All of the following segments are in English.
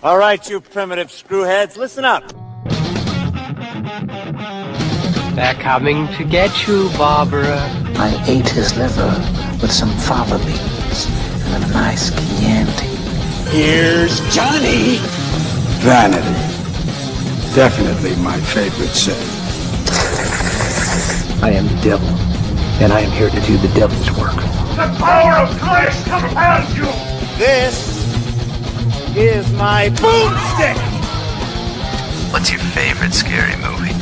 All right, you primitive screwheads, listen up. They're coming to get you, Barbara. I ate his liver with some fava beans and a nice Chianti. Here's Johnny. Vanity. Definitely my favorite sin. I am the devil, and I am here to do the devil's work. The power of Christ compels you! This is my boomstick. What's your favorite scary movie?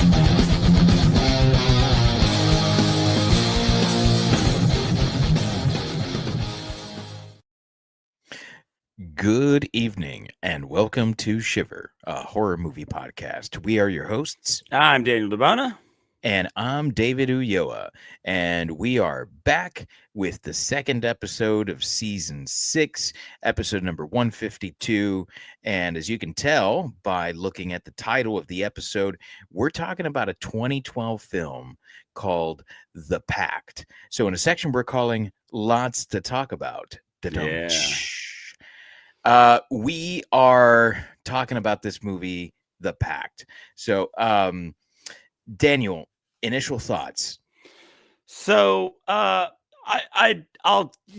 Good evening and welcome to Shiver, a horror movie podcast. We are your hosts. I'm Daniel DeBona. And I'm David Ulloa. And we are back with the second episode of season 6, episode number 152. And as you can tell by looking at the title of the episode, we're talking about a 2012 film called The Pact. So in a section we're calling Lots to Talk About. Yeah. We are talking about this movie, The Pact. So, Daniel, initial thoughts. So, I'll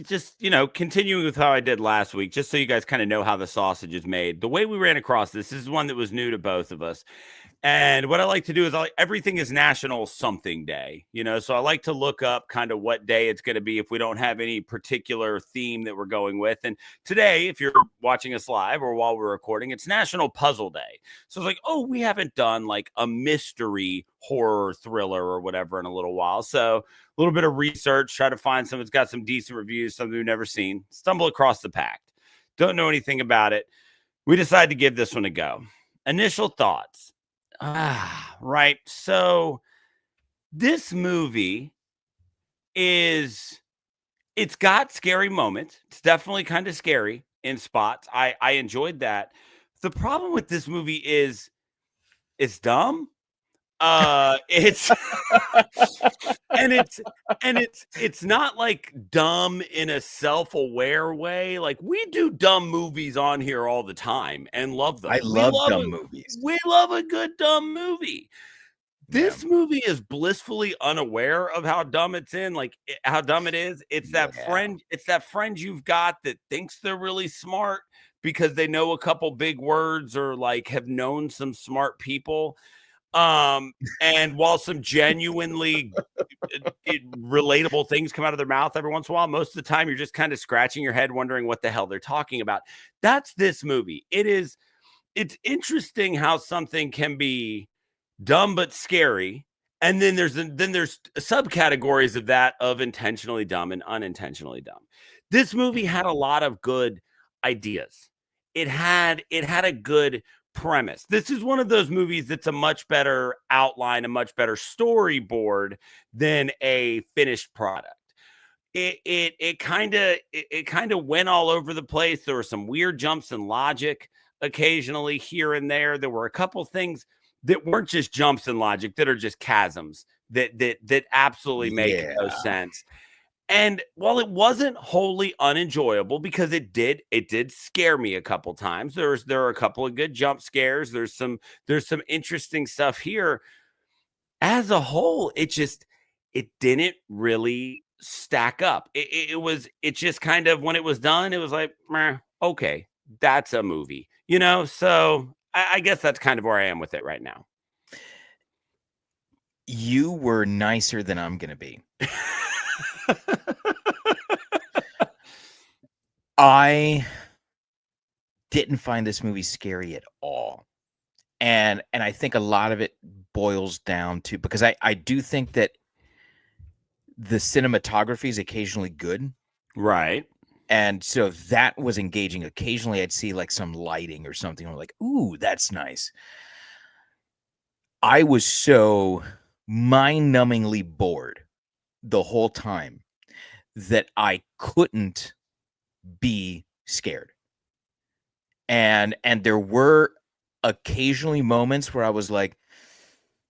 just, continuing with how I did last week, just so you guys kind of know how the sausage is made. The way we ran across this is one that was new to both of us. And what I like to do is everything is National Something Day, so I like to look up kind of what day it's going to be if we don't have any particular theme that we're going with. And today, if you're watching us live or while we're recording, it's National Puzzle Day. So it's like, oh, we haven't done like a mystery horror thriller or whatever in a little while. So a little bit of research, try to find something that's got some decent reviews, something we've never seen, stumble across The Pact. Don't know anything about it. We decided to give this one a go. Initial thoughts. Right. So this movie it's got scary moments. It's definitely kind of scary in spots. I enjoyed that. The problem with this movie is it's dumb. It's it's not like dumb in a self-aware way. Like we do dumb movies on here all the time and love them. I love dumb movies. We love a good dumb movie. This movie is blissfully unaware of how dumb it's in, how dumb it is. It's that friend. It's that friend you've got that thinks they're really smart because they know a couple big words or like have known some smart people. And while some genuinely relatable things come out of their mouth every once in a while, most of the time you're just kind of scratching your head wondering what the hell they're talking about. That's this movie. It's interesting how something can be dumb but scary, and then there's subcategories of that of intentionally dumb and unintentionally dumb. This movie had a lot of good ideas. It had a good premise. This is one of those movies that's a much better outline, a much better storyboard than a finished product. It kind of went all over the place. There were some weird jumps in logic occasionally here and there. There were a couple things that weren't just jumps in logic, that are just chasms that absolutely make no sense. And while it wasn't wholly unenjoyable, because it did scare me a couple times. There are a couple of good jump scares. There's some interesting stuff here. As a whole, it didn't really stack up. It just kind of, when it was done, it was like, okay, that's a movie, So I guess that's kind of where I am with it right now. You were nicer than I'm going to be. I didn't find this movie scary at all. And I think a lot of it boils down to, because I do think that the cinematography is occasionally good. Right. And so that was engaging. Occasionally I'd see like some lighting or something. I'm like, ooh, that's nice. I was so mind-numbingly bored the whole time that I couldn't be scared. And there were occasionally moments where I was like,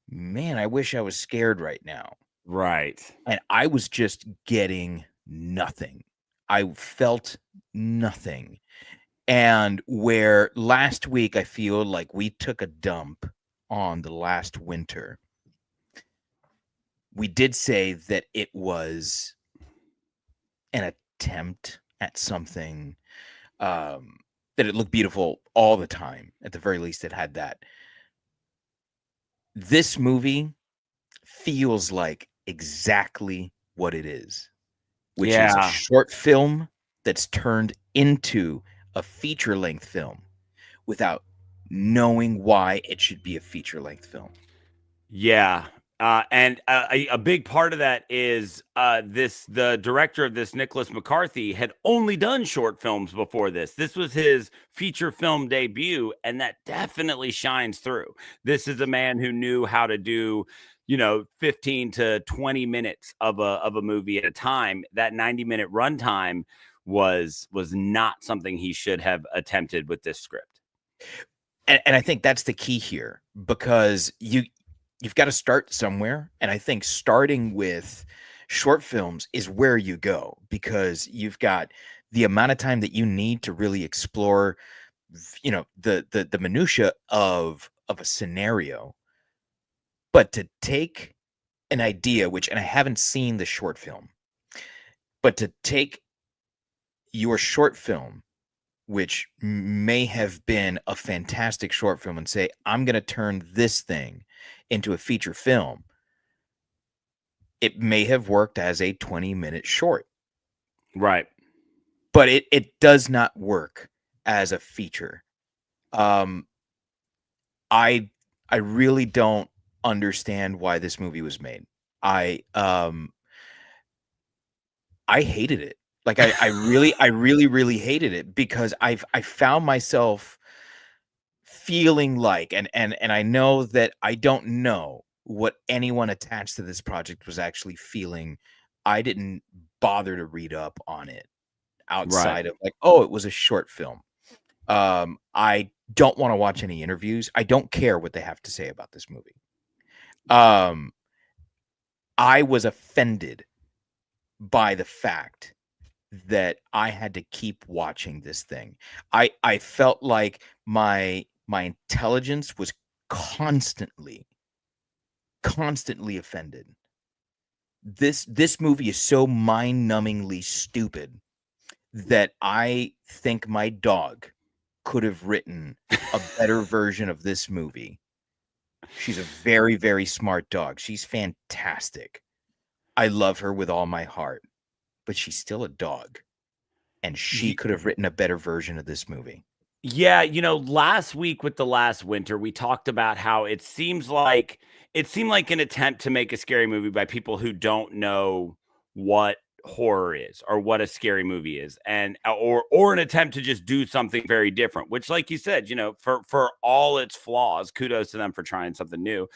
man, I wish I was scared right now. Right. And I was just getting nothing. I felt nothing. And where last week I feel like we took a dump on the last winter, we did say that it was an attempt at something, that it looked beautiful all the time. At the very least, it had that. This movie feels like exactly what it is, which is a Yeah. short film that's turned into a feature-length film without knowing why it should be a feature-length film. Yeah. And a big part of that is the director of this, Nicholas McCarthy, had only done short films before this. This was his feature film debut, and that definitely shines through. This is a man who knew how to do, 15 to 20 minutes of a movie at a time. That 90-minute runtime was not something he should have attempted with this script. And I think that's the key here, because you've got to start somewhere. And I think starting with short films is where you go, because you've got the amount of time that you need to really explore, the minutia of a scenario. But to take an idea, and I haven't seen the short film, but to take your short film, which may have been a fantastic short film, and say, I'm going to turn this thing into a feature film, it may have worked as a 20-minute short. Right. But it does not work as a feature. I really don't understand why this movie was made. I hated it. Like I really hated it, because I found myself feeling like, and I know that I don't know what anyone attached to this project was actually feeling. I didn't bother to read up on it outside of like, oh, it was a short film. I don't want to watch any interviews. I don't care what they have to say about this movie. I was offended by the fact that I had to keep watching this thing. I felt like my intelligence was constantly offended. This movie is so mind-numbingly stupid that I think my dog could have written a better version of this movie. She's a very, very smart dog. She's fantastic. I love her with all my heart, but she's still a dog, and she could have written a better version of this movie. Yeah, last week with the last winter, we talked about how it seemed like an attempt to make a scary movie by people who don't know what horror is or what a scary movie is, and or an attempt to just do something very different, which, like you said, for all its flaws, kudos to them for trying something new.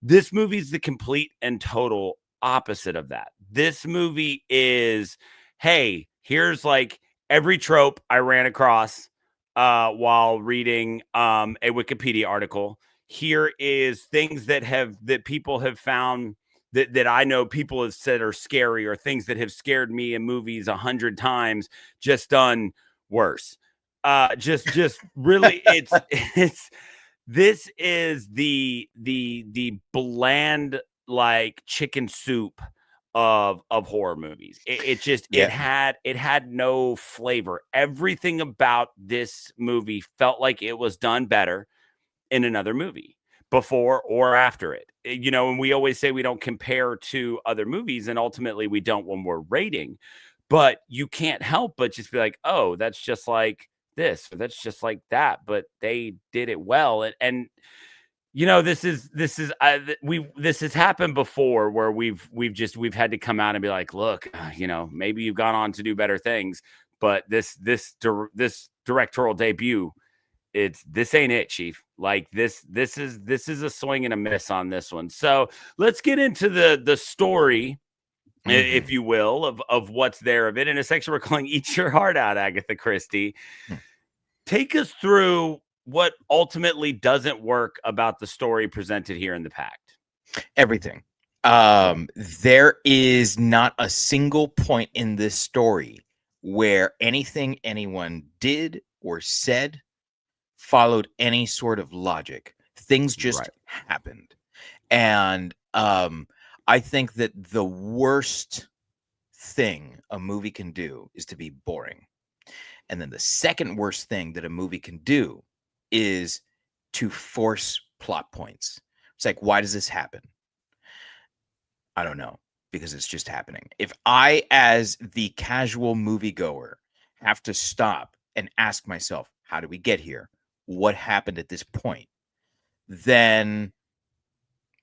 This movie is the complete and total opposite of that. This movie is, hey, here's like every trope I ran across while reading a Wikipedia article. Here is things that people have found that I know people have said are scary, or things that have scared me in movies 100 times, just done worse. Just really, it's this is the bland, like, chicken soup of horror movies. It had no flavor. Everything about this movie felt like it was done better in another movie, before or after it. And we always say we don't compare to other movies, and ultimately we don't when we're rating, but you can't help but just be like, oh, that's just like this, or that's just like that, but they did it well. And this has happened before, where we've had to come out and be like, look, maybe you've gone on to do better things, but this directorial debut, this ain't it, Chief. Like this is a swing and a miss on this one. So let's get into the story, if you will, of what's there of it. In a section we're calling Eat Your Heart Out, Agatha Christie. Take us through what ultimately doesn't work about the story presented here in the Pact. Everything. There is not a single point in this story where anything anyone did or said followed any sort of logic. Things just happened. And I think that the worst thing a movie can do is to be boring. And then the second worst thing that a movie can do is to force plot points. It's like, why does this happen? I don't know, because it's just happening. If I, as the casual moviegoer, have to stop and ask myself, how do we get here? What happened at this point? Then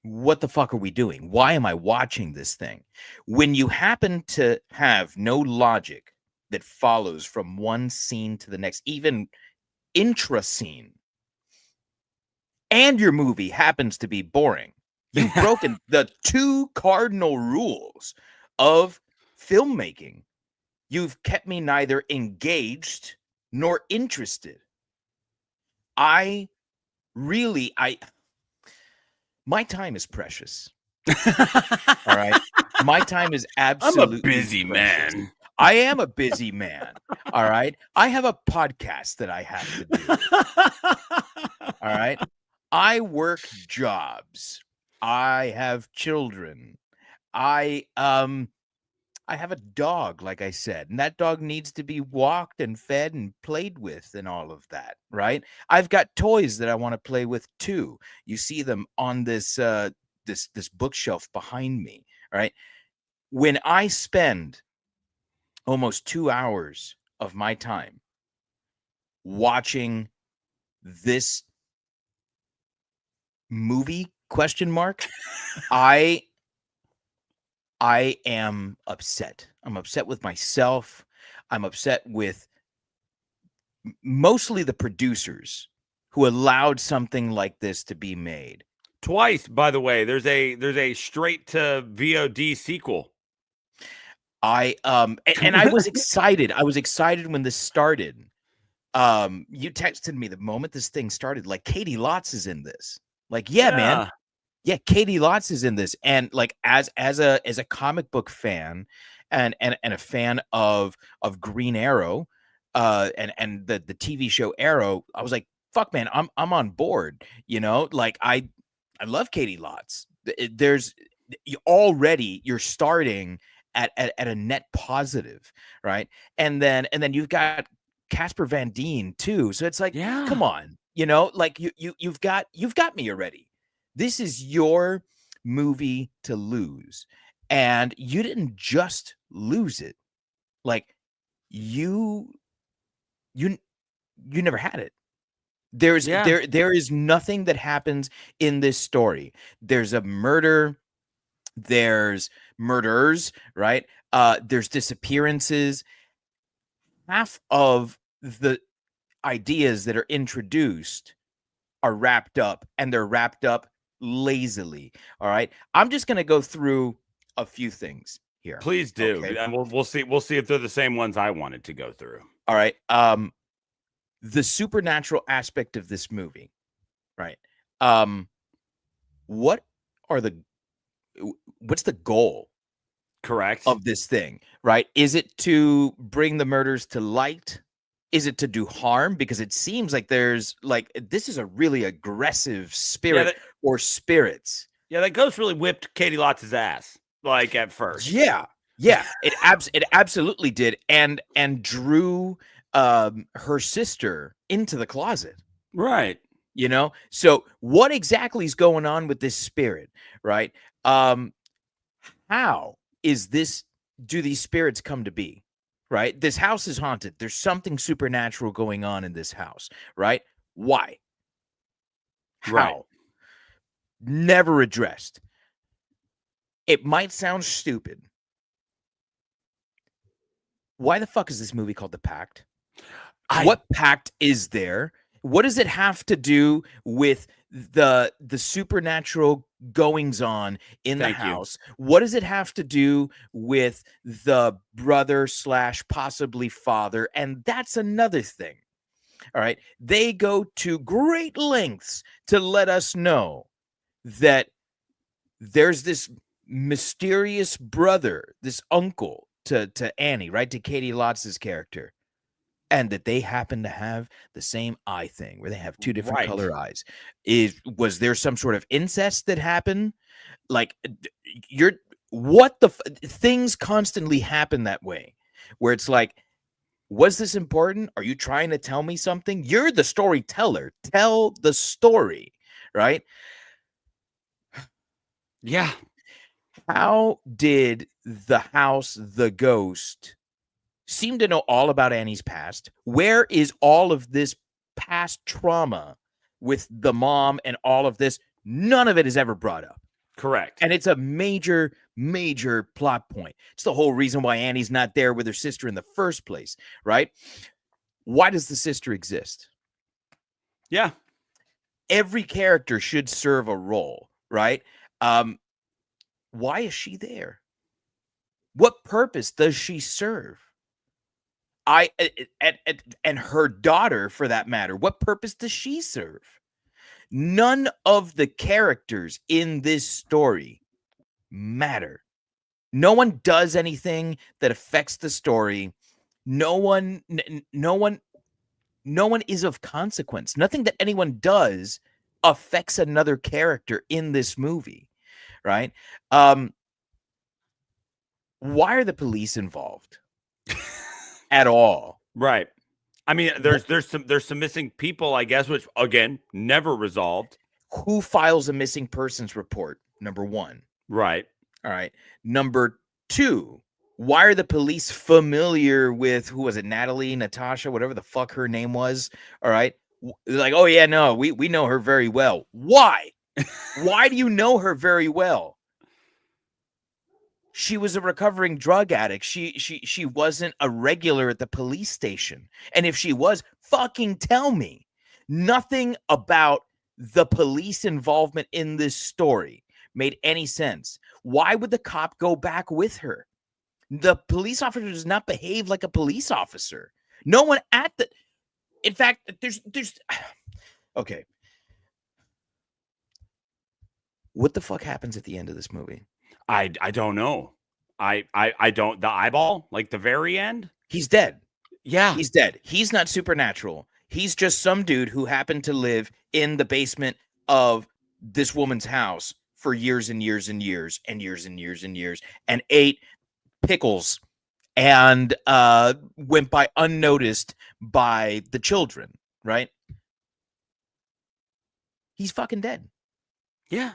what the fuck are we doing? Why am I watching this thing? When you happen to have no logic that follows from one scene to the next, even intra scene, and your movie happens to be boring, you've broken the two cardinal rules of filmmaking. You've kept me neither engaged nor interested. My time is precious. All right. My time is absolutely I'm a busy precious. man. I am a busy man. All right. I have a podcast that I have to do. All right. I work jobs. I have children. I have a dog, like I said, and that dog needs to be walked and fed and played with and all of that, right? I've got toys that I want to play with too. You see them on this this bookshelf behind me, right? When I spend almost 2 hours of my time watching this movie I am upset. I'm upset with myself. I'm upset with mostly the producers who allowed something like this to be made. Twice, by the way. There's a straight to VOD sequel. And I was excited. I was excited when this started. You texted me the moment this thing started, like, Katie Lotz is in this. Like, yeah, man. Yeah, Katie Lotz is in this, and like as a comic book fan, and a fan of Green Arrow, and the TV show Arrow, I was like, fuck, man, I'm on board. You know, like I love Katie Lotz. You're starting at a net positive, right? And then you've got Casper Van Dien too. So it's like, come on, you know, like you've got me already. This is your movie to lose, and you didn't just lose it. Like you never had it. There is nothing that happens in this story. There's a murder, there's murders, right? There's disappearances. Half of the ideas that are introduced are wrapped up, and they're wrapped up lazily. All right. I'm just going to go through a few things here. Please do. Okay? And we'll see if they're the same ones I wanted to go through. All right. The supernatural aspect of this movie, right? What's the goal? Correct. Of this thing, right? Is it to bring the murders to light? Is it to do harm? Because it seems like this is a really aggressive spirit or spirits. Yeah, that ghost really whipped Katie Lotz's ass, like, at first. Yeah, it absolutely did, and drew her sister into the closet. Right. You know, so what exactly is going on with this spirit, right? How is this? Do these spirits come to be? Right? This house is haunted. There's something supernatural going on in this house, right? Why? How? Right. Never addressed. It might sound stupid. Why the fuck is this movie called The Pact? What pact is there? What does it have to do with the supernatural goings on in the house? What does it have to do with the brother / possibly father? And that's another thing. All right. They go to great lengths to let us know that there's this mysterious brother, this uncle to Annie, right? To Katie Lotz's character, and that they happen to have the same eye thing where they have two different Right. color eyes. Was there some sort of incest that happened? Like things constantly happen that way where it's like, was this important? Are you trying to tell me something? You're the storyteller. Tell the story, right? Yeah. How did the house, the ghost, seem to know all about Annie's past? Where is all of this past trauma with the mom and all of this? None of it is ever brought up. Correct. And it's a major, major plot point. It's the whole reason why Annie's not there with her sister in the first place, right? Why does the sister exist? Yeah. Every character should serve a role, right? Why is she there? What purpose does she serve? And her daughter, for that matter, what purpose does she serve? None of the characters in this story matter. No one does anything that affects the story. No one is of consequence. Nothing that anyone does affects another character in this movie, right? Why are the police involved at all? Right. I mean, there's some missing people, I guess, which again never resolved. Who files a missing persons report? Number one. Right. All right. Number two, why are the police familiar with, who was it, Natalie, Natasha, whatever the fuck her name was? All right. Like, oh yeah, no, we know her very well. Why? Why do you know her very well? She was a recovering drug addict. She wasn't a regular at the police station. And if she was, fucking tell me. Nothing about the police involvement in this story made any sense. Why would the cop go back with her? The police officer does not behave like a police officer. No one at the... In fact, there's... Okay. What the fuck happens at the end of this movie? I don't know. I don't. The eyeball, like the very end. He's dead. Yeah, he's dead. He's not supernatural. He's just some dude who happened to live in the basement of this woman's house for years and years and years and years and years and years and ate pickles and went by unnoticed by the children. Right? He's fucking dead. Yeah.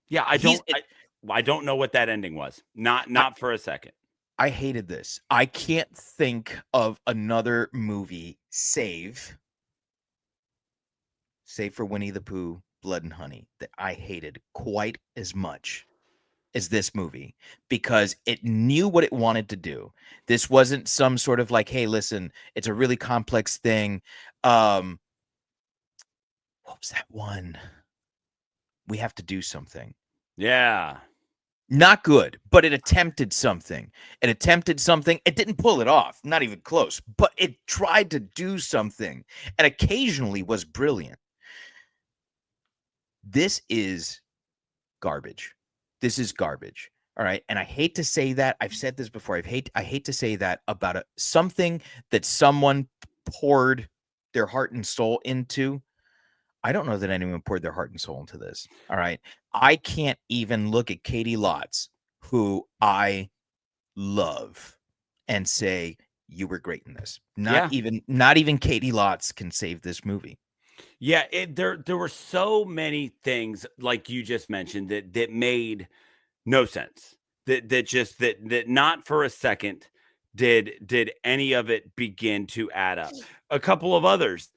Yeah, I don't know what that ending was. Not for a second. I hated this. I can't think of another movie save for Winnie the Pooh, Blood and Honey, that I hated quite as much as this movie, because it knew what it wanted to do. This wasn't some sort of like, hey, listen, it's a really complex thing. What was that one? We have to do something. Yeah. Not good, but it attempted something. It didn't pull it off, not even close, but it tried to do something and occasionally was brilliant. This is garbage. This is garbage. All right. And I hate to say that. I've said this before. I hate to say that about something that someone poured their heart and soul into. I don't know that anyone poured their heart and soul into this. All right. I can't even look at Katie Lotz, who I love, and say, you were great in this. Not even Katie Lotz can save this movie. Yeah, there were so many things, like you just mentioned, that made no sense. That not for a second did any of it begin to add up. A couple of others.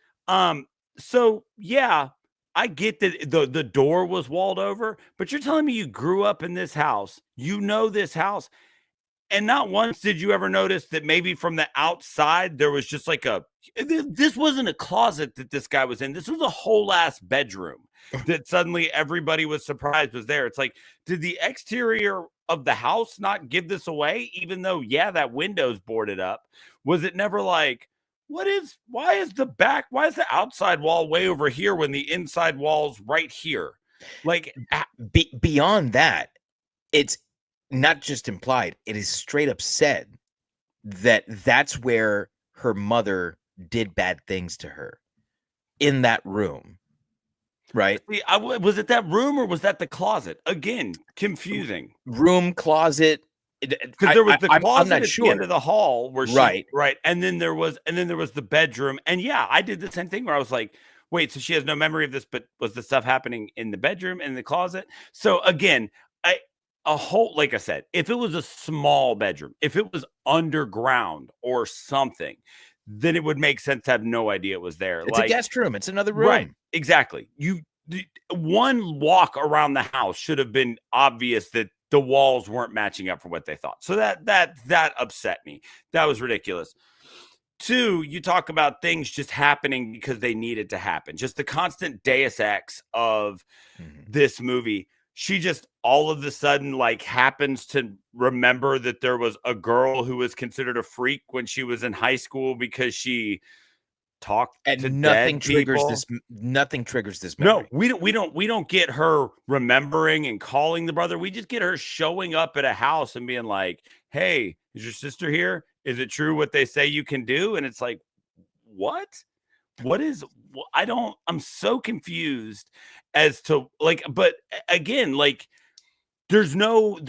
So yeah, I get that the door was walled over, but you're telling me you grew up in this house, you know this house, and not once did you ever notice that maybe from the outside there was just like this wasn't a closet that this guy was in. This was a whole ass bedroom that suddenly everybody was surprised was there. It's like, did the exterior of the house not give this away? Even though, yeah, that window's boarded up. Was it never like, why is the outside wall way over here when the inside wall's right here? Like, beyond that, it's not just implied, it is straight up said that that's where her mother did bad things to her in that room, right? See, was it that room or was that the closet? Again, confusing. Room, closet. Because there was the closet I'm not at sure. the end of the hall where Right. and then there was the bedroom. And yeah, I did the same thing where I was like, wait, so she has no memory of this, but was the stuff happening in the bedroom, in the closet? So again, like I said, if it was a small bedroom, if it was underground or something, then it would make sense to have no idea it was there. It's a guest room. It's another room. Right. Exactly. One walk around the house should have been obvious that the walls weren't matching up for what they thought. So that upset me. That was ridiculous. 2, you talk about things just happening because they needed to happen. Just the constant deus ex of this movie. She just all of a sudden like happens to remember that there was a girl who was considered a freak when she was in high school because she talked and to nothing dead triggers people. nothing triggers this memory. No, we don't get her remembering and calling the brother. We just get her showing up at a house and being like, "Hey, is your sister here? Is it true what they say you can do?" And it's like, what is I'm so confused as to like, but again, like there's no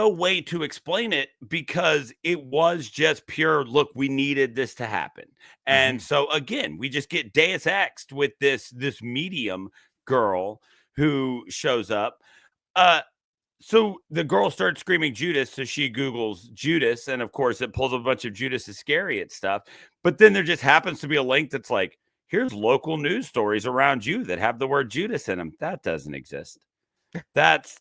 way to explain it because it was just pure, look, we needed this to happen. And so again, we just get deus exed with this medium girl who shows up. So the girl starts screaming Judas, so she Googles Judas, and of course it pulls up a bunch of Judas Iscariot stuff. But then there just happens to be a link that's like, here's local news stories around you that have the word Judas in them. That doesn't exist. That's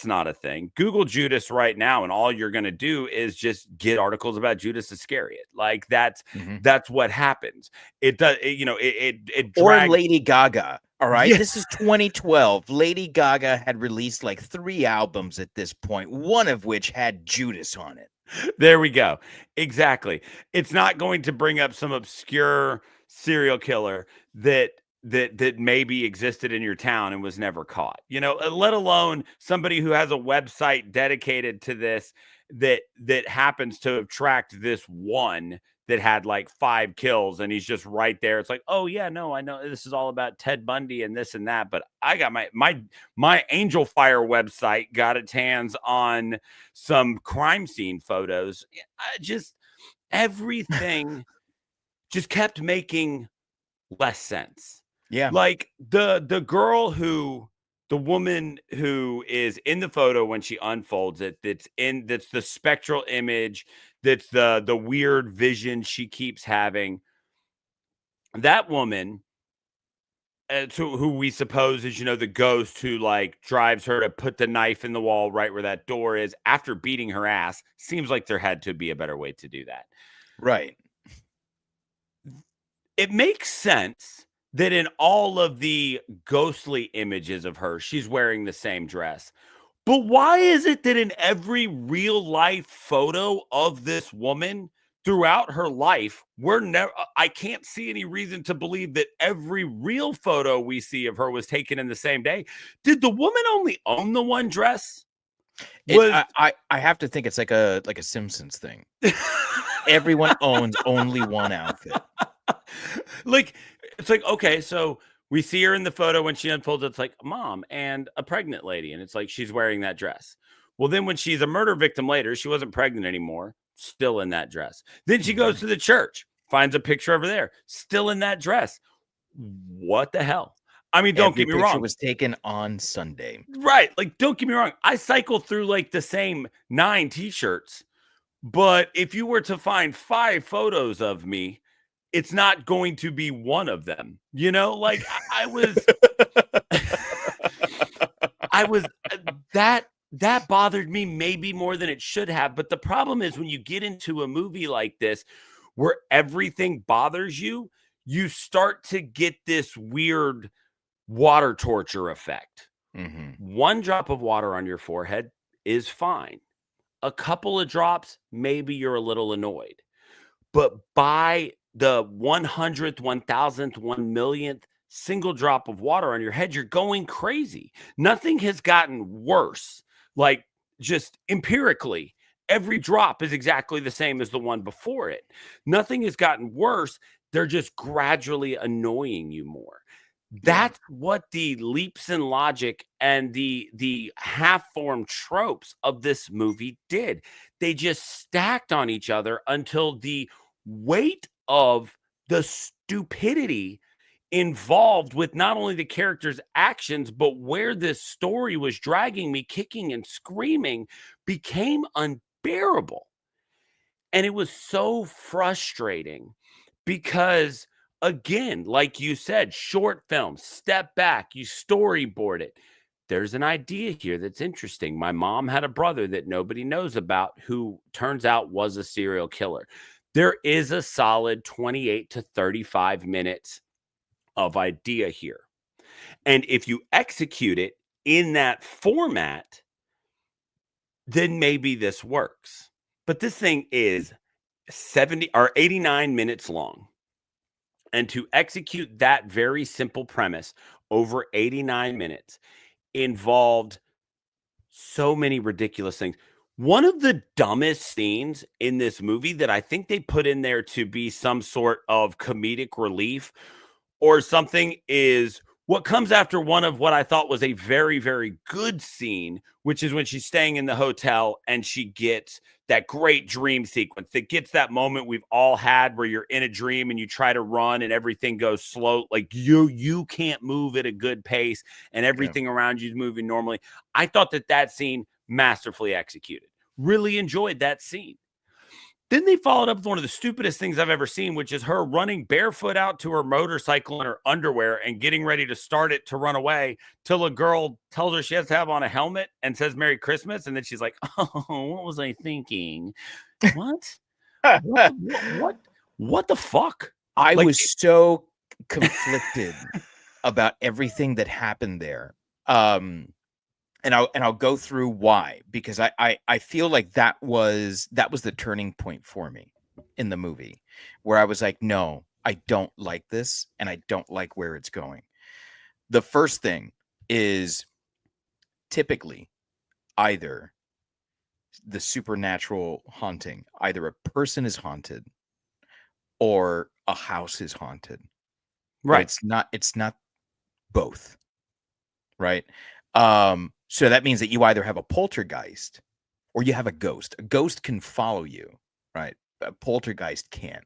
not a thing. Google Judas right now, and all you're going to do is just get articles about Judas Iscariot. Like that's what happens. It does, it or Lady Gaga. All right. Yeah. This is 2012. Lady Gaga had released like 3 albums at this point, one of which had Judas on it. There we go. Exactly. It's not going to bring up some obscure serial killer that maybe existed in your town and was never caught, let alone somebody who has a website dedicated to this that happens to have tracked this one that had like 5 kills and he's just right there. It's like, oh yeah, no, I know this is all about Ted Bundy and this and that, but I got my Angel Fire website got its hands on some crime scene photos. Everything just kept making less sense. Yeah. Like the woman who is in the photo when she unfolds it, that's the spectral image, that's the weird vision she keeps having. That woman, who we suppose is, the ghost who like drives her to put the knife in the wall right where that door is after beating her ass. Seems like there had to be a better way to do that. Right. It makes sense that in all of the ghostly images of her, she's wearing the same dress. But why is it that in every real life photo of this woman throughout her life, I can't see any reason to believe that every real photo we see of her was taken in the same day. Did the woman only own the one dress? I have to think it's like a Simpsons thing. Everyone owns only one outfit. Like, it's like, okay, so we see her in the photo when she unfolds, it's like mom and a pregnant lady, and it's like she's wearing that dress. Well, then when she's a murder victim later, she wasn't pregnant anymore, still in that dress. Then she goes to the church, finds a picture over there, still in that dress. What the hell? I mean, don't get me wrong. It was taken on Sunday. Right. Like, don't get me wrong. I cycle through like the same 9 t-shirts, but if you were to find 5 photos of me, it's not going to be one of them, like I was, that bothered me maybe more than it should have. But the problem is when you get into a movie like this, where everything bothers you, you start to get this weird water torture effect. One drop of water on your forehead is fine. A couple of drops, maybe you're a little annoyed, but by the 100th, 1000th, 1,000,000th single drop of water on your head, you're going crazy. Nothing has gotten worse, like just empirically. Every drop is exactly the same as the one before it. Nothing has gotten worse. They're just gradually annoying you more. That's what the leaps in logic and the half-formed tropes of this movie did. They just stacked on each other until the weight of the stupidity involved with not only the characters' actions, but where this story was dragging me, kicking and screaming, became unbearable. And it was so frustrating because, again, like you said, short film, step back, you storyboard it. There's an idea here that's interesting. My mom had a brother that nobody knows about who turns out was a serial killer. There is a solid 28 to 35 minutes of idea here. And if you execute it in that format, then maybe this works. But this thing is 70 or 89 minutes long. And to execute that very simple premise over 89 minutes involved so many ridiculous things. One of the dumbest scenes in this movie that I think they put in there to be some sort of comedic relief or something is what comes after one of what I thought was a very, very good scene, which is when she's staying in the hotel and she gets that great dream sequence that gets that moment we've all had where you're in a dream and you try to run and everything goes slow. Like you can't move at a good pace and everything around you is moving normally. I thought that scene masterfully executed. Really enjoyed that scene. Then they followed up with one of the stupidest things I've ever seen, which is her running barefoot out to her motorcycle in her underwear and getting ready to start it to run away till a girl tells her she has to have on a helmet and says Merry Christmas. And then she's like, oh, what was I thinking? What? What the fuck? I was so conflicted about everything that happened there. And I'll go through why, because I feel like that was the turning point for me in the movie, where I was like, no, I don't like this, and I don't like where it's going. The first thing is typically either the supernatural haunting, either a person is haunted or a house is haunted. Right. But it's not both. Right. So that means that you either have a poltergeist or you have a ghost. A ghost can follow you, right? A poltergeist can't.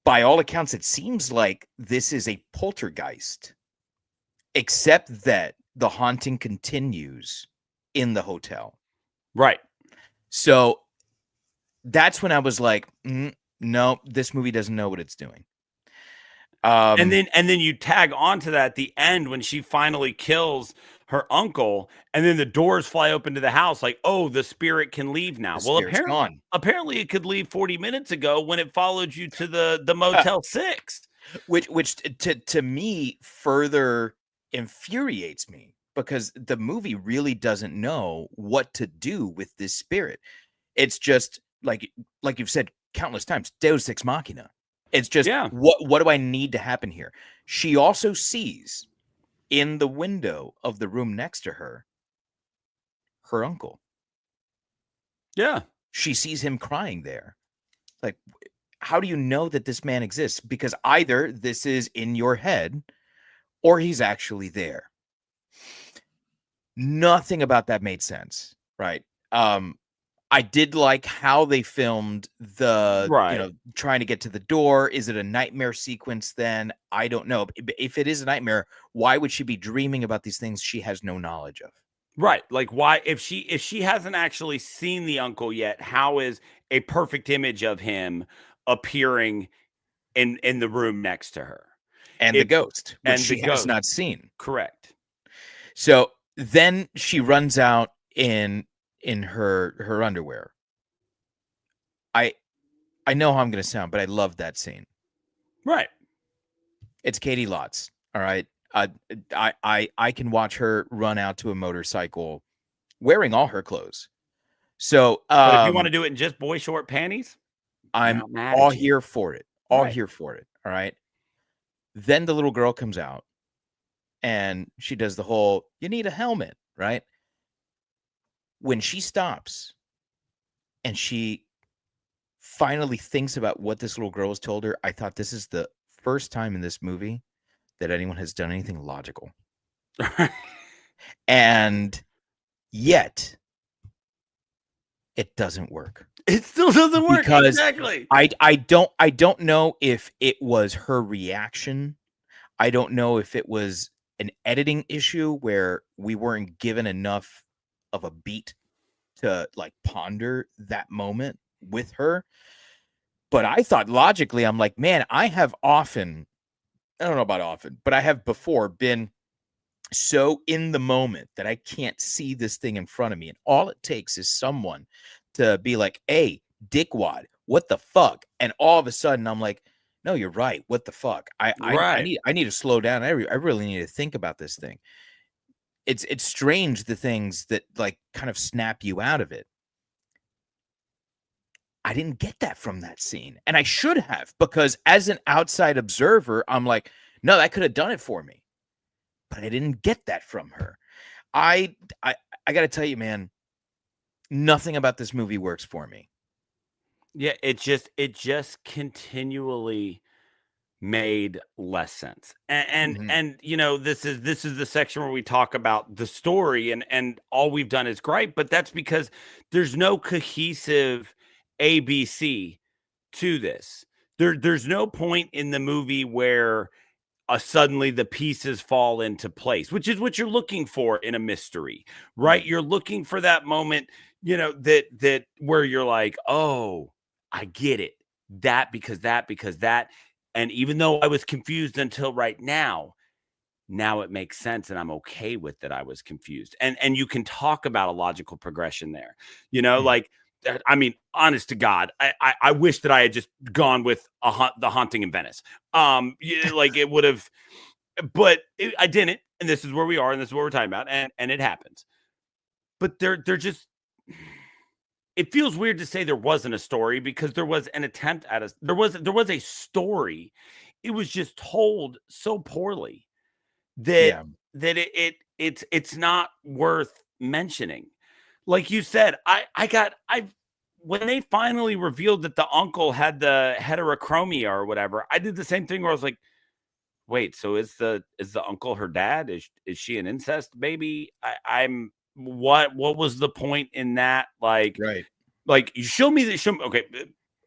By all accounts, it seems like this is a poltergeist, except that the haunting continues in the hotel. Right. So that's when I was like, no, this movie doesn't know what it's doing. And then you tag onto that at the end when she finally kills her uncle, and then the doors fly open to the house, like, oh, the spirit can leave now. Well, apparently it could leave 40 minutes ago when it followed you to the Motel 6. Which to me further infuriates me, because the movie really doesn't know what to do with this spirit. It's just like you've said countless times, Deus Ex Machina. It's just, what do I need to happen here? She also sees in the window of the room next to her, her uncle. Yeah. She sees him crying there. Like, how do you know that this man exists? Because either this is in your head or he's actually there. Nothing about that made sense, right? I did like how they filmed trying to get to the door. Is it a nightmare sequence then? I don't know. If it is a nightmare, why would she be dreaming about these things she has no knowledge of? Right. Like, why, if she hasn't actually seen the uncle yet, how is a perfect image of him appearing in the room next to her? And the ghost, which she has not seen. Correct. So then she runs out in her underwear. I know how I'm going to sound, but I love that scene. Right. It's Katie Lotz. All right. I can watch her run out to a motorcycle wearing all her clothes. So, but if you want to do it in just boy short panties, I'm all here for it. Here for it. All right. Then the little girl comes out and she does the whole, you need a helmet, right? when she stops and she finally thinks about what this little girl has told her, I thought this is the first time in this movie that anyone has done anything logical. And yet it doesn't work. It still doesn't work. Because exactly. I don't know if it was her reaction. I don't know if it was an editing issue where we weren't given enough of a beat to like ponder that moment with her. But I thought logically, I'm like, man, I have often, I don't know about often, but I have before been so in the moment that I can't see this thing in front of me. And all it takes is someone to be like, hey, dickwad, what the fuck? And all of a sudden I'm like, no, you're right. What the fuck? I need to slow down. I really need to think about this thing. It's strange, the things that like kind of snap you out of it. I didn't get that from that scene. And I should have, because as an outside observer, I'm like, no, that could have done it for me. But I didn't get that from her. I got to tell you, man, nothing about this movie works for me. Yeah, it just continually made less sense. And you know, this is the section where we talk about the story, and all we've done is gripe, but that's because there's no cohesive ABC to this. There's no point in the movie where suddenly the pieces fall into place, which is what you're looking for in a mystery, right? You're looking for that moment, you know, that where you're like, oh, I get it. Because that. And even though I was confused until right now it makes sense, and I'm okay with that I was confused. And you can talk about a logical progression there, you know, like, I mean, honest to God, I wish that I had just gone with the Haunting in Venice. Like it would have, but I didn't. And this is where we are, and this is what we're talking about, and it happens. But they're just. It feels weird to say there wasn't a story, because there was an attempt at there was a story. It was just told so poorly that it's not worth mentioning. Like you said, when they finally revealed that the uncle had the heterochromia or whatever, I did the same thing where I was like, wait, so is the uncle her dad? Is she an incest baby? I'm what was the point in that? Like, right. Like, you show me okay,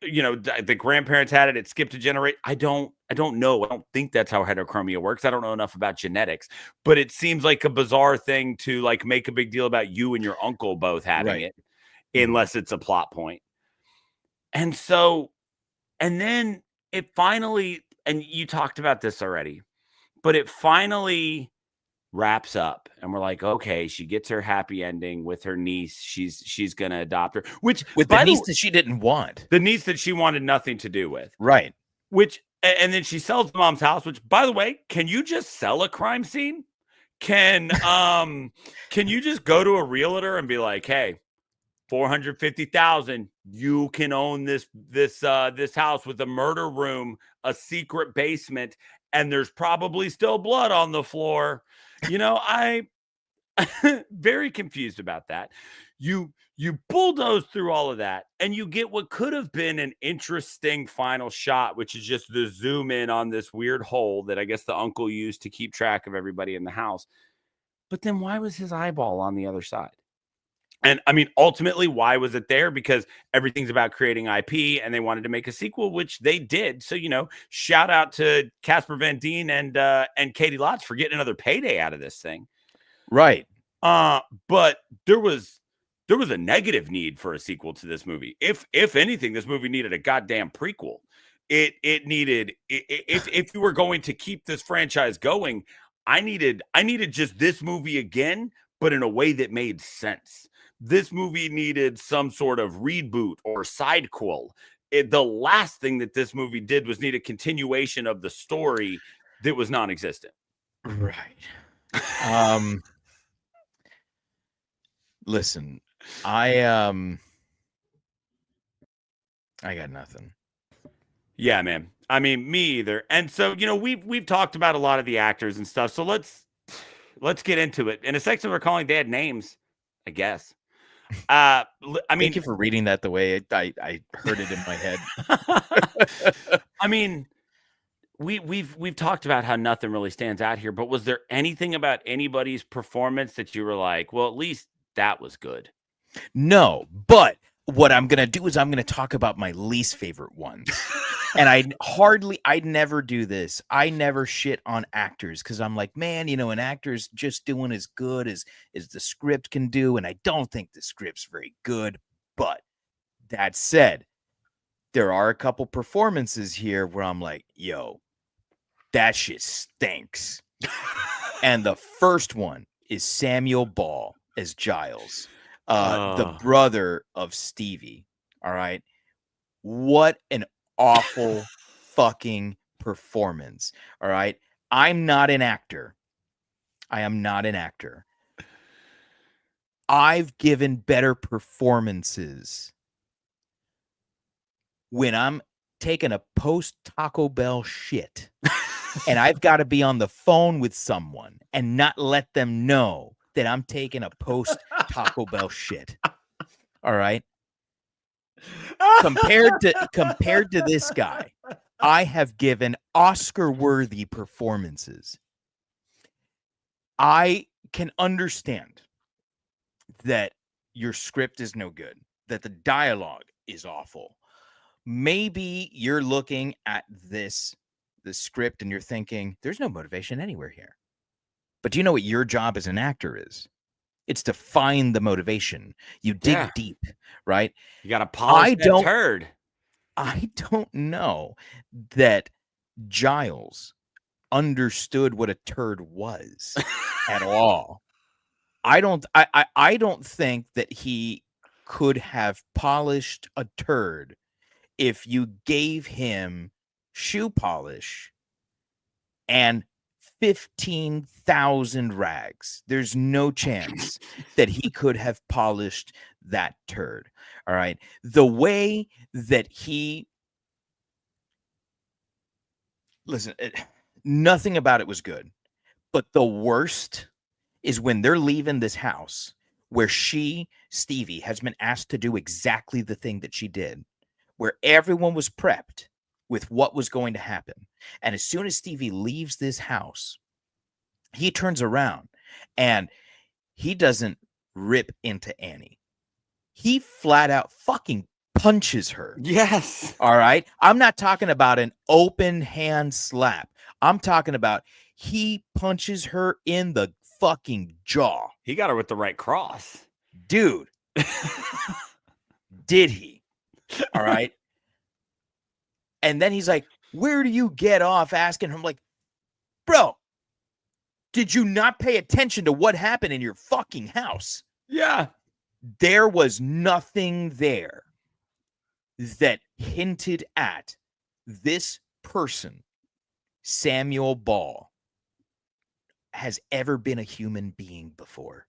you know, the grandparents had it skipped a generation. I don't know. I don't think that's how heterochromia works. I don't know enough about genetics, but it seems like a bizarre thing to like make a big deal about you and your uncle both having it, unless it's a plot point. And so, and then it finally, and you talked about this already, but it finally wraps up, and we're like, okay, she gets her happy ending with her niece. She's gonna adopt her, which with the niece that she didn't want, the niece that she wanted nothing to do with, right? Which, and then she sells mom's house, which, by the way, can you just sell a crime scene? Can you just go to a realtor and be like, hey, 450,000, you can own this house with a murder room, a secret basement, and there's probably still blood on the floor. You know, I very confused about that. You bulldoze through all of that, and you get what could have been an interesting final shot, which is just the zoom in on this weird hole that I guess the uncle used to keep track of everybody in the house. But then why was his eyeball on the other side? And I mean, ultimately, why was it there? Because everything's about creating IP, and they wanted to make a sequel, which they did. So, you know, shout out to Casper Van Dien and Katie Lotz for getting another payday out of this thing. Right. But there was a negative need for a sequel to this movie. If anything, this movie needed a goddamn prequel. It needed, if you were going to keep this franchise going, I needed just this movie again, but in a way that made sense. This movie needed some sort of reboot or sidequel. The last thing that this movie did was need a continuation of the story that was non-existent. Right. Listen, I got nothing. Yeah, man. I mean, me either. And so, you know, we've talked about a lot of the actors and stuff. So let's get into it. In a section we're calling They Had Names, I guess. I Thank mean, you for reading that the way I heard it in my head. I mean, we've talked about how nothing really stands out here, but was there anything about anybody's performance that you were like, well, at least that was good? No, but what I'm going to do is I'm going to talk about my least favorite ones. And I never do this. I never shit on actors because I'm like, man, an actor's just doing as good as the script can do. And I don't think the script's very good. But that said, there are a couple performances here where I'm like, yo, that shit stinks. And the first one is Samuel Ball as Giles, the brother of Stevie. All right. What an awful fucking performance. All right. I'm not an actor. I am not an actor. I've given better performances when I'm taking a post Taco Bell shit and I've got to be on the phone with someone and not let them know that I'm taking a post Taco Bell shit. All right. Compared to this guy, I have given Oscar-worthy performances. I can understand that your script is no good, that the dialogue is awful. Maybe you're looking at the script and you're thinking, there's no motivation anywhere here. But do you know what your job as an actor is? It's to find the motivation. You dig deep, right? You got to polish that turd. I don't know that Giles understood what a turd was at all. I don't think that he could have polished a turd if you gave him shoe polish and 15,000 rags. There's no chance that he could have polished that turd. All right. The way that listen, nothing about it was good. But the worst is when they're leaving this house where Stevie, has been asked to do exactly the thing that she did, where everyone was prepped with what was going to happen. And as soon as Stevie leaves this house, he turns around and he doesn't rip into Annie. He flat out fucking punches her. Yes. All right. I'm not talking about an open hand slap. I'm talking about he punches her in the fucking jaw. He got her with the right cross. Dude. Did he? All right. And then he's like, where do you get off asking him? Like, bro, did you not pay attention to what happened in your fucking house? Yeah. There was nothing there that hinted at this person, Samuel Ball, has ever been a human being before.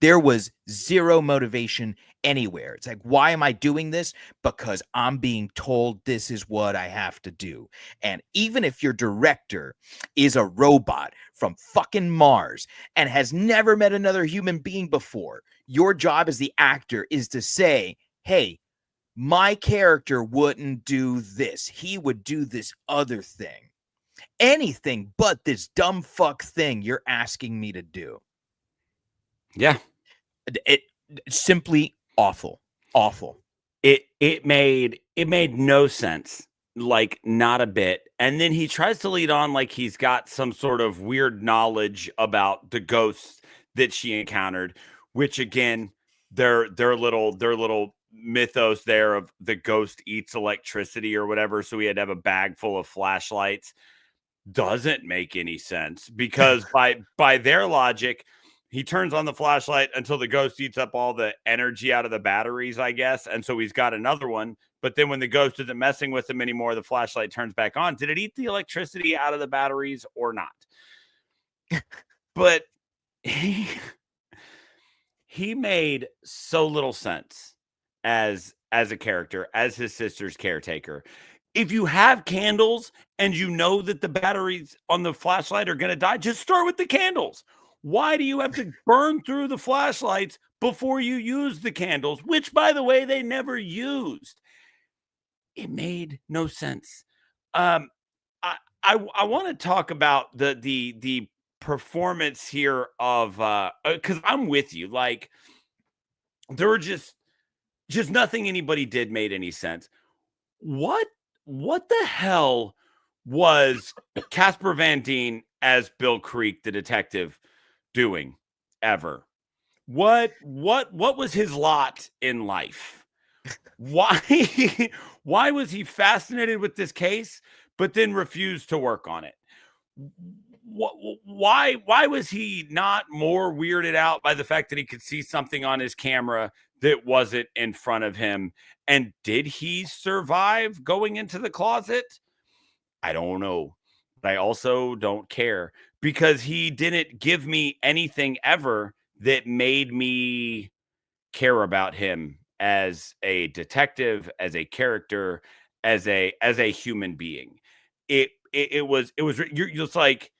There was zero motivation anywhere. It's like, why am I doing this? Because I'm being told this is what I have to do. And even if your director is a robot from fucking Mars and has never met another human being before, your job as the actor is to say, hey, my character wouldn't do this. He would do this other thing. Anything but this dumb fuck thing you're asking me to do. Yeah. It simply awful. It made no sense, like not a bit. And then he tries to lead on like he's got some sort of weird knowledge about the ghosts that she encountered, which again, their little mythos there of the ghost eats electricity or whatever, so he had to have a bag full of flashlights doesn't make any sense because by their logic, he turns on the flashlight until the ghost eats up all the energy out of the batteries, I guess. And so he's got another one. But then when the ghost isn't messing with him anymore, the flashlight turns back on. Did it eat the electricity out of the batteries or not? But he made so little sense as a character, as his sister's caretaker. If you have candles and you know that the batteries on the flashlight are going to die, just start with the candles. Why do you have to burn through the flashlights before you use the candles, which, by the way, they never used? It made no sense. I want to talk about the performance here of because I'm with you. Like, there were just nothing anybody did made any sense. What the hell was Casper Van Dien as Bill Creek, the detective, doing ever? What was his lot in life? Why why was he fascinated with this case but then refused to work on it? Why was he not more weirded out by the fact that he could see something on his camera that wasn't in front of him? And did he survive going into the closet? I don't know, but I also don't care, because he didn't give me anything ever that made me care about him as a detective, as a character, as a human being. It was you're just like,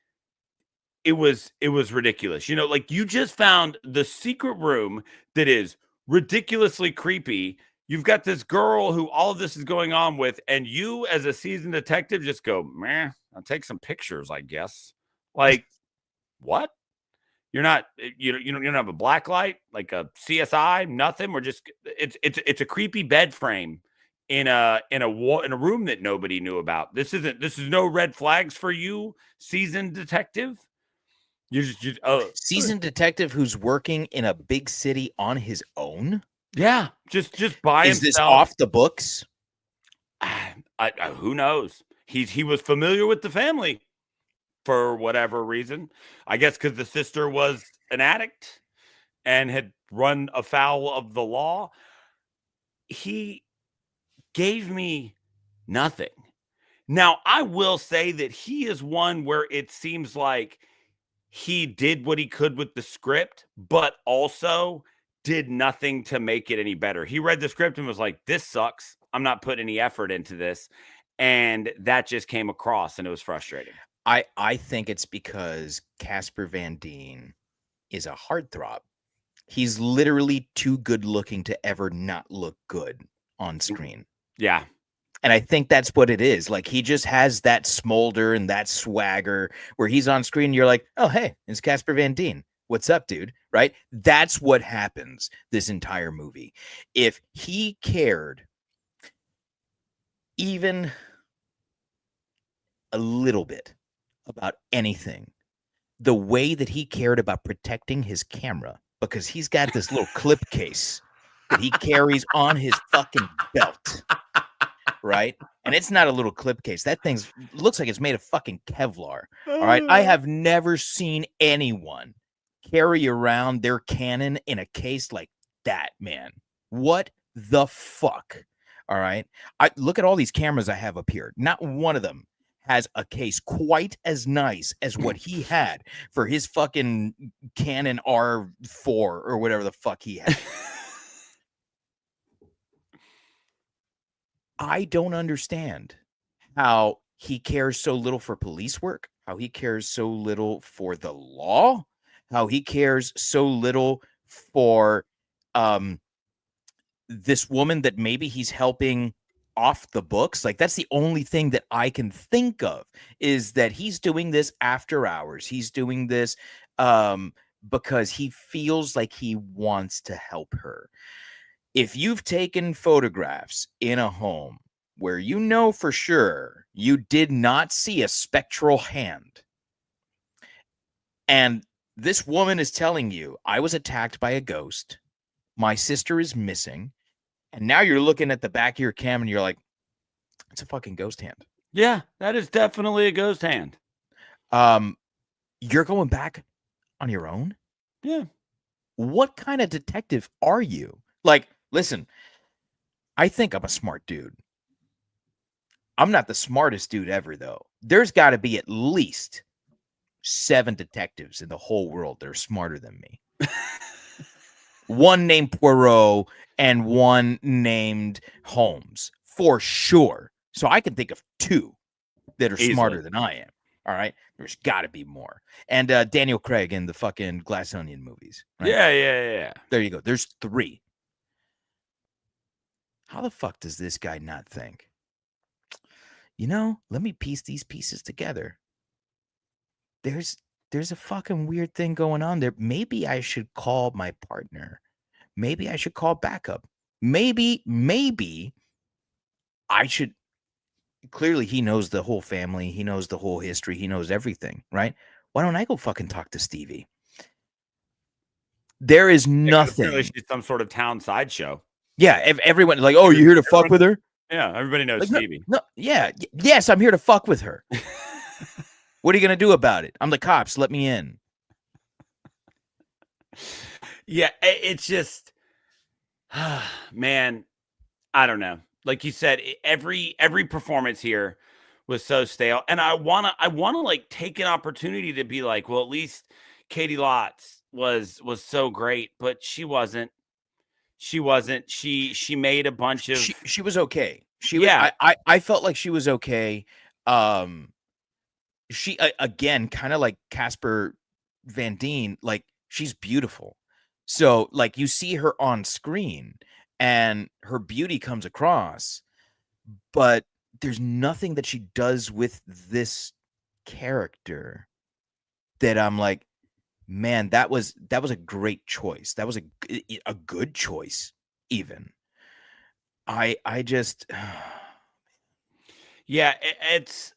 it was ridiculous. You know, like, you just found the secret room that is ridiculously creepy. You've got this girl who all of this is going on with, and you, as a seasoned detective, just go, meh, I'll take some pictures, I guess. Like, what? You're not, you don't have a black light, like a CSI, nothing. We're just, it's a creepy bed frame in a room that nobody knew about. This is no red flags for you, seasoned detective. You're just seasoned detective who's working in a big city on his own. Yeah, just by Is himself. this off the books? Who knows? He was familiar with the family for whatever reason. I guess because the sister was an addict and had run afoul of the law. He gave me nothing. Now, I will say that he is one where it seems like he did what he could with the script, but also did nothing to make it any better. He read the script and was like, this sucks. I'm not putting any effort into this. And that just came across, and it was frustrating. I think it's because Casper Van Dien is a heartthrob. He's literally too good looking to ever not look good on screen. Yeah. And I think that's what it is. Like, he just has that smolder and that swagger where he's on screen. And you're like, oh, hey, it's Casper Van Dien. What's up, dude? Right? That's what happens this entire movie. If he cared even a little bit about anything, the way that he cared about protecting his camera, because he's got this little clip case that he carries on his fucking belt. Right? And it's not a little clip case. That thing looks like it's made of fucking Kevlar. All right. I have never seen anyone carry around their Canon in a case like that, man. What the fuck? All right. I look at all these cameras I have up here. Not one of them has a case quite as nice as what he had for his fucking Canon R4 or whatever the fuck he had. I don't understand how he cares so little for police work, how he cares so little for the law, how he cares so little for this woman that maybe he's helping off the books. Like, that's the only thing that I can think of, is that he's doing this after hours. He's doing this because he feels like he wants to help her. If you've taken photographs in a home where you know for sure you did not see a spectral hand, and this woman is telling you, I was attacked by a ghost, my sister is missing, and now you're looking at the back of your cam and you're like, it's a fucking ghost hand. Yeah, that is definitely a ghost hand. You're going back on your own? Yeah. What kind of detective are you? Like, listen, I think I'm a smart dude. I'm not the smartest dude ever, though. There's got to be at least 7 detectives in the whole world that are smarter than me. One named Poirot and one named Holmes, for sure. So I can think of 2 that are smarter than I am. All right, there's got to be more. And Daniel Craig in the fucking Glass Onion movies. Right? Yeah. There you go. There's 3. How the fuck does this guy not think, let me piece these pieces together? There's a fucking weird thing going on there. Maybe I should call my partner. Maybe I should call backup. Maybe I should. Clearly, he knows the whole family. He knows the whole history. He knows everything, right? Why don't I go fucking talk to Stevie? There is nothing. Apparently she's some sort of town sideshow. Yeah, everyone like, oh, you here to fuck with her? Yeah, everybody knows like, Stevie. Yes, I'm here to fuck with her. What are you gonna do about it? I'm the cops. Let me in. Yeah, it's just, man, I don't know. Like you said, every performance here was so stale, and I wanna like take an opportunity to be like, well, at least Katie Lotz was so great, but she wasn't. She made a bunch of. She was okay. I felt like she was okay. She again, kind of like Casper Van Dien, like she's beautiful. So like you see her on screen and her beauty comes across, but there's nothing that she does with this character that I'm like, man, that was a great choice. That was a good choice. Even I just yeah, it's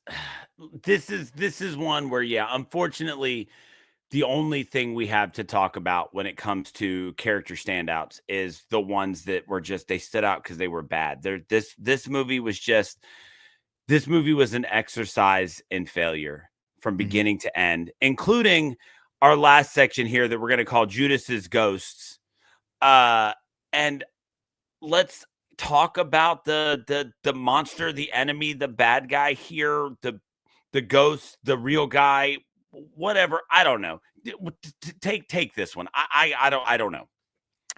this is one where, yeah, unfortunately, the only thing we have to talk about when it comes to character standouts is the ones that were just, they stood out because they were bad. This movie was an exercise in failure from beginning to end, including our last section here that we're going to call Judas's Ghosts. And let's talk about the monster, the enemy, the bad guy here, the ghost, the real guy, whatever. I don't know. Take this one. I don't know.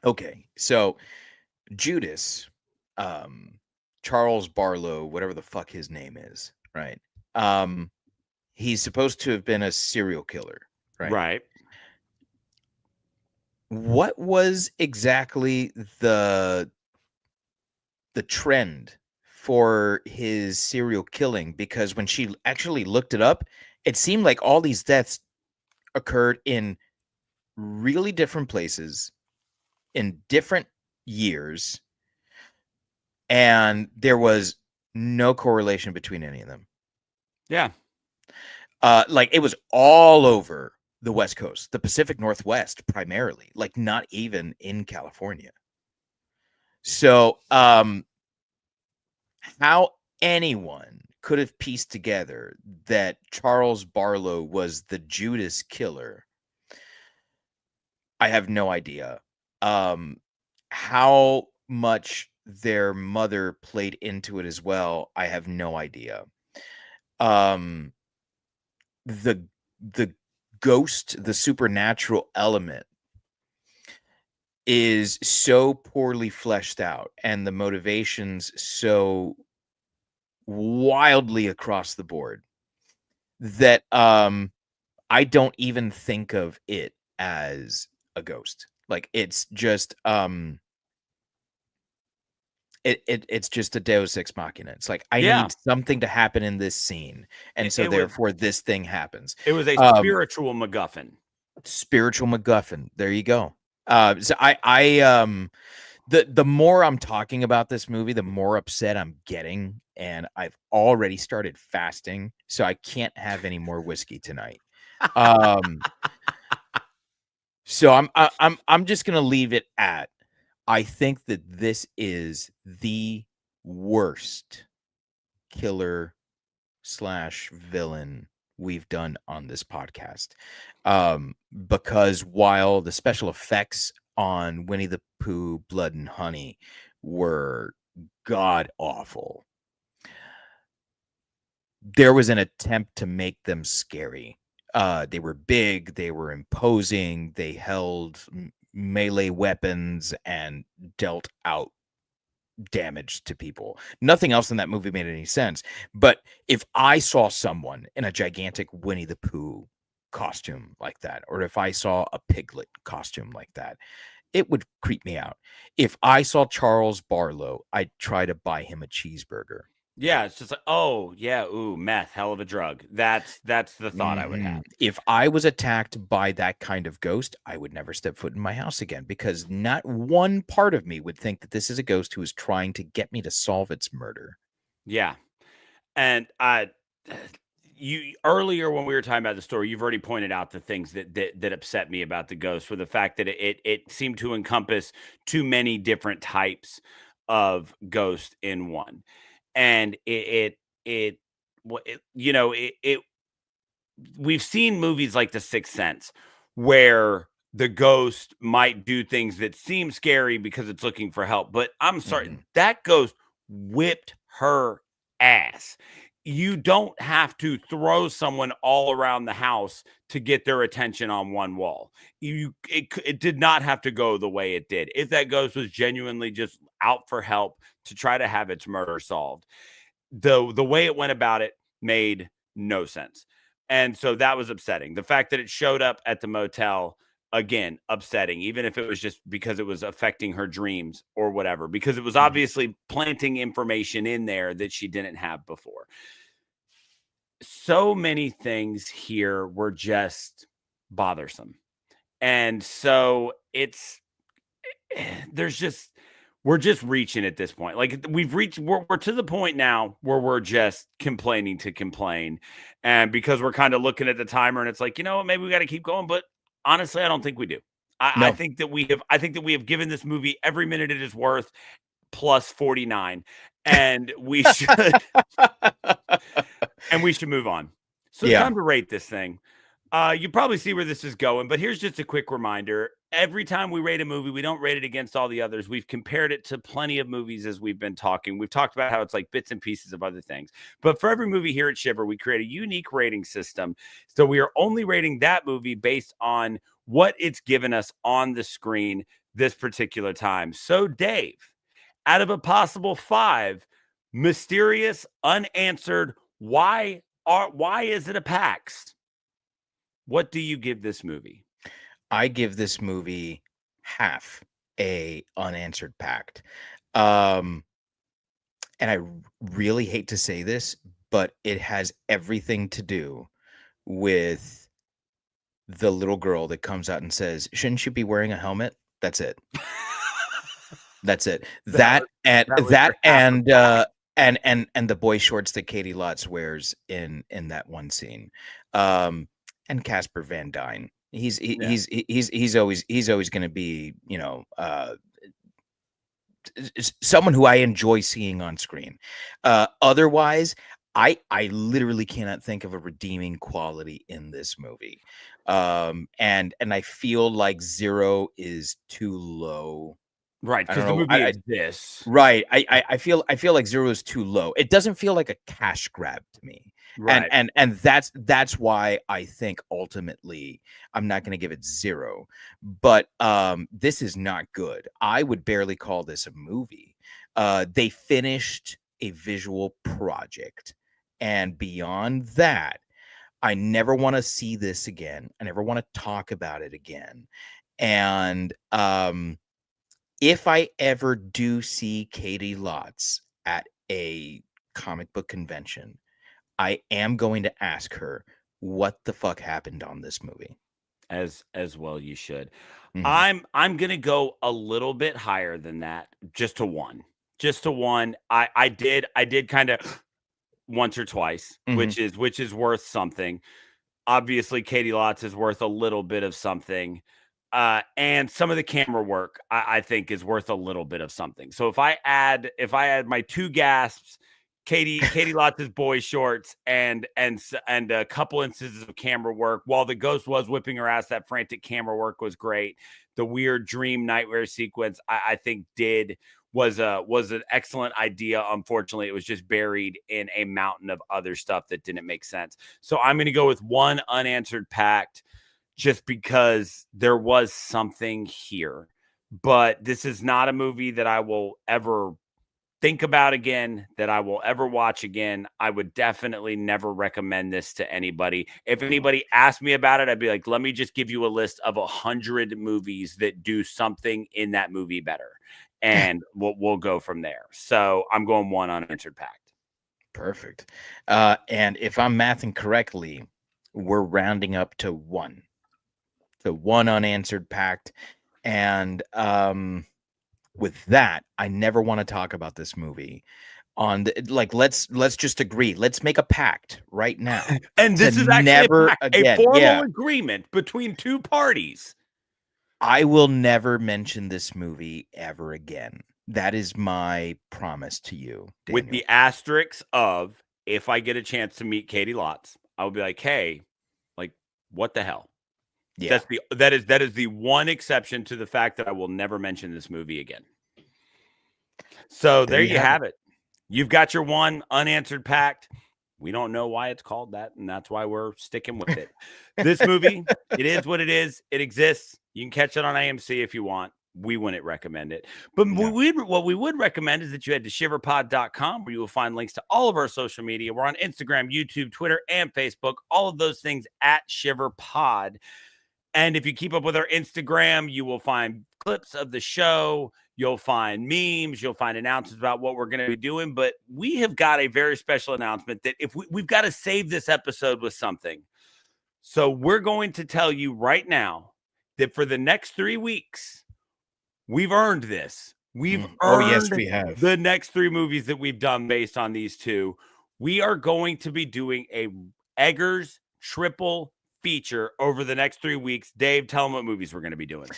Okay, so Judas, Charles Barlow, whatever the fuck his name is, right? He's supposed to have been a serial killer, right? Right. What was exactly the trend for his serial killing? Because when she actually looked it up, it seemed like all these deaths occurred in really different places in different years, and there was no correlation between any of them. Yeah. Like it was all over the West Coast, the Pacific Northwest primarily, like not even in California. So how anyone could have pieced together that Charles Barlow was the Judas killer, I have no idea. How much their mother played into it as well, I have no idea. The ghost, the supernatural element is so poorly fleshed out, and the motivations so wildly across the board that I don't even think of it as a ghost. Like it's just it's just a Deus Ex Machina. It's like I need something to happen in this scene, and so therefore this thing happens. It was a spiritual MacGuffin. Spiritual MacGuffin. There you go. So the more I'm talking about this movie, the more upset I'm getting, and I've already started fasting, so I can't have any more whiskey tonight. So I'm just gonna leave it at, I think that this is the worst killer / villain we've done on this podcast. Because while the special effects on Winnie the Pooh, Blood and Honey were god awful, there was an attempt to make them scary. They were big, they were imposing, they held melee weapons and dealt out damage to people. Nothing else in that movie made any sense. But if I saw someone in a gigantic Winnie the Pooh costume like that, or if I saw a piglet costume like that, it would creep me out. If I saw Charles Barlow, I'd try to buy him a cheeseburger. Yeah, it's just like, oh yeah, ooh, meth, hell of a drug. That's the thought I would have. If I was attacked by that kind of ghost, I would never step foot in my house again, because not one part of me would think that this is a ghost who is trying to get me to solve its murder. Yeah. And you earlier when we were talking about the story, you've already pointed out the things that upset me about the ghost, for the fact that it seemed to encompass too many different types of ghost in one. And we've seen movies like The Sixth Sense where the ghost might do things that seem scary because it's looking for help. But I'm sorry, that ghost whipped her ass. You don't have to throw someone all around the house to get their attention on one wall. It did not have to go the way it did. If that ghost was genuinely just out for help to try to have its murder solved, the way it went about it made no sense. And so that was upsetting. The fact that it showed up at the motel, again, upsetting, even if it was just because it was affecting her dreams or whatever, because it was obviously planting information in there that she didn't have before. So many things here were just bothersome. And so we're just reaching at this point. Like, we're to the point now where we're just complaining to complain. And because we're kind of looking at the timer and it's like, you know what, maybe we got to keep going. But honestly, I don't think we do. I think that we have given this movie every minute it is worth, plus 49. And we should move on. So it's time to rate this thing. You probably see where this is going, but here's just a quick reminder. Every time we rate a movie, we don't rate it against all the others. We've compared it to plenty of movies as we've been talking. We've talked about how it's like bits and pieces of other things. But for every movie here at Shiver, we create a unique rating system. So we are only rating that movie based on what it's given us on the screen this particular time. So, Dave, out of a possible 5, mysterious, unanswered, why is it a Pact? What do you give this movie? I give this movie half a unanswered Pact. And I really hate to say this, but it has everything to do with the little girl that comes out and says, "Shouldn't you be wearing a helmet?" That's it. That's it. And the boy shorts that Katie Lotz wears in that one scene. And Casper Van Dyne. He's always going to be, someone who I enjoy seeing on screen. Otherwise, I literally cannot think of a redeeming quality in this movie. And I feel like 0 is too low. Right, because the movie is this. Right. I feel like 0 is too low. It doesn't feel like a cash grab to me. Right. And that's why I think ultimately I'm not going to give it 0. But this is not good. I would barely call this a movie. They finished a visual project. And beyond that, I never want to see this again. I never want to talk about it again. And if I ever do see Katie Lotz at a comic book convention, I am going to ask her what the fuck happened on this movie. As well you should. Mm-hmm. I'm going to go a little bit higher than that, just to 1. Just to 1. I did kind of once or twice, mm-hmm. which is worth something. Obviously Katie Lotz is worth a little bit of something. And some of the camera work I think is worth a little bit of something. So if I add my 2 gasps, Katie Lotz's boy shorts and a couple instances of camera work, while the ghost was whipping her ass, that frantic camera work was great. The weird dream nightmare sequence I think was an excellent idea. Unfortunately, it was just buried in a mountain of other stuff that didn't make sense. So I'm going to go with 1 unanswered Pact, just because there was something here. But this is not a movie that I will ever think about again, that I will ever watch again. I would definitely never recommend this to anybody. If anybody asked me about it, I'd be like, let me just give you a list of 100 movies that do something in that movie better. And we'll go from there. So I'm going 1 unanswered Pact. Perfect. And if I'm mathing correctly, we're rounding up to 1. So 1 unanswered Pact. And with that, I never want to talk about this movie. Let's just agree. Let's make a pact right now. And this is actually never a formal agreement between 2 parties. I will never mention this movie ever again. That is my promise to you, Daniel. With the asterisk of, if I get a chance to meet Katie Lotz, I'll be like, hey, like, what the hell? Yeah. That is the one exception to the fact that I will never mention this movie again. So there you have it. You've got your 1 unanswered Pact. We don't know why it's called that, and that's why we're sticking with it. This movie, it is what it is. It exists. You can catch it on AMC if you want. We wouldn't recommend it. But what we would recommend is that you head to shiverpod.com, where you will find links to all of our social media. We're on Instagram, YouTube, Twitter, and Facebook. All of those things at ShiverPod. And if you keep up with our Instagram, you will find clips of the show. You'll find memes. You'll find announcements about what we're going to be doing. But we have got a very special announcement that if we've got to save this episode with something. So we're going to tell you right now that for the next 3 weeks, we've earned this. We've earned we have the next 3 movies that we've done based on these 2. We are going to be doing a Eggers triple feature over the next 3 weeks. Dave, tell them what movies we're going to be doing.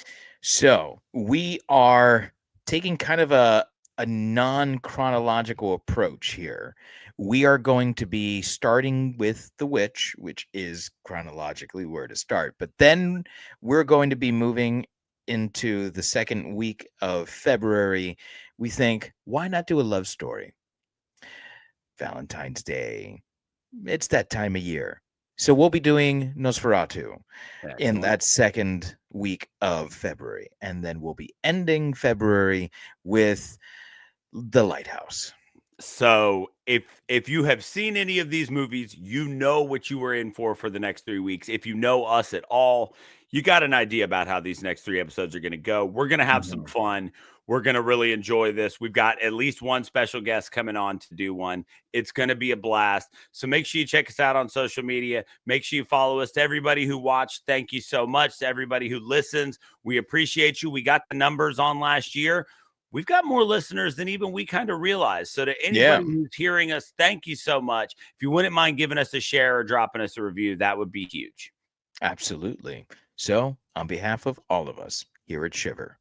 So we are taking kind of a non-chronological approach here. We are going to be starting with The Witch, which is chronologically where to start. But then we're going to be moving into the second week of February. We think, why not do a love story? Valentine's Day. It's that time of year. So we'll be doing Nosferatu in that second week of February. And then we'll be ending February with The Lighthouse. So if you have seen any of these movies, you know what you were in for the next 3 weeks. If you know us at all, you got an idea about how these next 3 episodes are going to go. We're going to have some fun. We're going to really enjoy this. We've got at least one special guest coming on to do one. It's going to be a blast. So make sure you check us out on social media. Make sure you follow us. To everybody who watched, thank you so much. To everybody who listens, we appreciate you. We got the numbers on last year. We've got more listeners than even we kind of realized. So to anybody who's hearing us, thank you so much. If you wouldn't mind giving us a share or dropping us a review, that would be huge. Absolutely. So on behalf of all of us here at Shiver,